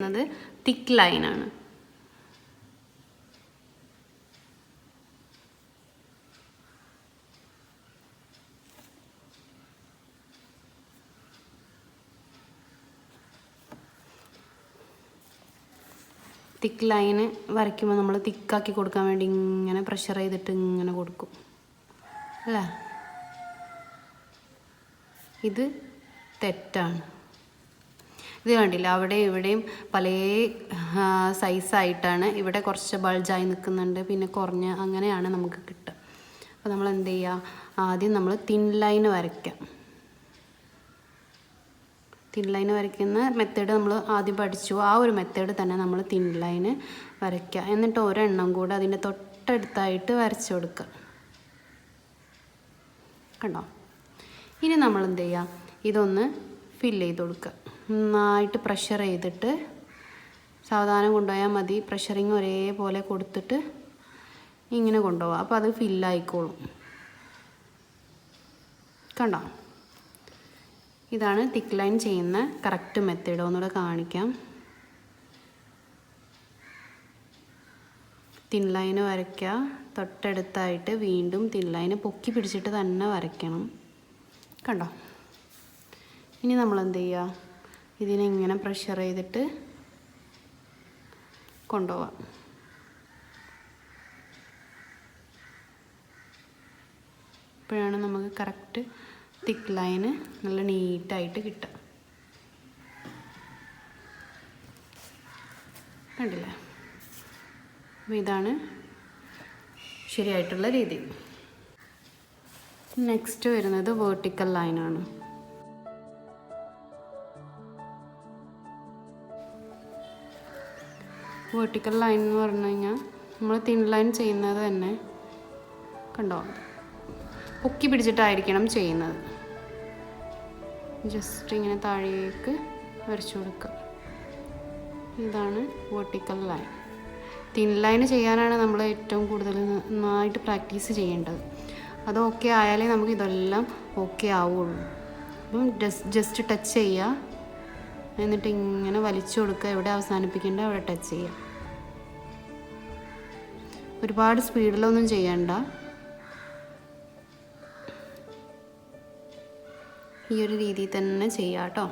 ത് തിക്ക് ലൈനാണ്. തിക്ക് ലൈന് വരയ്ക്കുമ്പോൾ നമ്മൾ തിക്കാക്കി കൊടുക്കാൻ വേണ്ടി ഇങ്ങനെ പ്രഷർ ചെയ്തിട്ട് ഇങ്ങനെ കൊടുക്കും അല്ലേ? ഇത് തെറ്റാണ്. ഇത് കണ്ടില്ല, അവിടെ ഇവിടെയും പല സൈസായിട്ടാണ്. ഇവിടെ കുറച്ച് ബൾജായി നിൽക്കുന്നുണ്ട്, പിന്നെ കുറഞ്ഞ്, അങ്ങനെയാണ് നമുക്ക് കിട്ടുക. അപ്പോൾ നമ്മൾ എന്ത് ചെയ്യുക, ആദ്യം നമ്മൾ തിൻ ലൈന് വരയ്ക്കാം. തിൻ ലൈന് വരയ്ക്കുന്ന മെത്തേഡ് നമ്മൾ ആദ്യം പഠിച്ചു. ആ ഒരു മെത്തേഡ് തന്നെ നമ്മൾ തിൻ ലൈന് വരയ്ക്കുക. എന്നിട്ട് ഒരെണ്ണം കൂടെ അതിൻ്റെ തൊട്ടടുത്തായിട്ട് വരച്ചു കൊടുക്കുക. കണ്ടോ? ഇനി നമ്മൾ എന്ത് ചെയ്യുക, ഇതൊന്ന് ഫില്ല് ചെയ്ത് കൊടുക്കുക. നന്നായിട്ട് പ്രഷർ ചെയ്തിട്ട് സാവധാനം കൊണ്ടുപോയാൽ മതി. പ്രഷറിങ് ഒരേപോലെ കൊടുത്തിട്ട് ഇങ്ങനെ കൊണ്ടുപോകാം. അപ്പോൾ അത് ഫില്ലായിക്കോളും. കണ്ടോ? ഇതാണ് തിക്ക് ലൈൻ ചെയ്യുന്ന കറക്റ്റ് മെത്തേഡ്. ഒന്നുകൂടെ കാണിക്കാം. തിൻ ലൈന് വരയ്ക്കുക, തൊട്ടടുത്തായിട്ട് വീണ്ടും തിൻ ലൈന് പൊക്കി പിടിച്ചിട്ട് തന്നെ വരയ്ക്കണം. കണ്ടോ? ഇനി നമ്മൾ എന്ത് ചെയ്യുക, ഇതിനെ ഇങ്ങനെ പ്രഷർ ചെയ്തിട്ട് കൊണ്ടുപോവാം. ഇപ്പോഴാണ് നമുക്ക് കറക്റ്റ് തിക്ക് ലൈന് നല്ല നീറ്റായിട്ട് കിട്ടുക. കണ്ടില്ലേ? അപ്പോൾ ഇതാണ് ശരിയായിട്ടുള്ള രീതി. നെക്സ്റ്റ് വരുന്നത് വേർട്ടിക്കൽ ലൈനാണ്. വേർട്ടിക്കൽ ലൈൻ എന്ന് പറഞ്ഞു കഴിഞ്ഞാൽ നമ്മൾ തിൻ ലൈൻ ചെയ്യുന്നത് തന്നെ കണ്ടോ, പൊക്കി പിടിച്ചിട്ടായിരിക്കണം ചെയ്യുന്നത്. ജസ്റ്റ് ഇങ്ങനെ താഴേക്ക് വരച്ചു കൊടുക്കുക. ഇതാണ് വേർട്ടിക്കൽ ലൈൻ. തിൻ ലൈൻ ചെയ്യാനാണ് നമ്മൾ ഏറ്റവും കൂടുതൽ നന്നായിട്ട് പ്രാക്ടീസ് ചെയ്യേണ്ടത്. അത് ഓക്കെ ആയാലേ നമുക്ക് ഇതെല്ലാം ഓക്കെ ആവുള്ളൂ. അപ്പം ജസ്റ്റ് ടച്ച് ചെയ്യുക, എന്നിട്ട് ഇങ്ങനെ വലിച്ചു കൊടുക്കുക. എവിടെ അവസാനിപ്പിക്കേണ്ട അവിടെ ടച്ച് ചെയ്യുക. ഒരുപാട് സ്പീഡിലൊന്നും ചെയ്യണ്ട. ഈ ഒരു രീതിയിൽ തന്നെ ചെയ്യാം കേട്ടോ.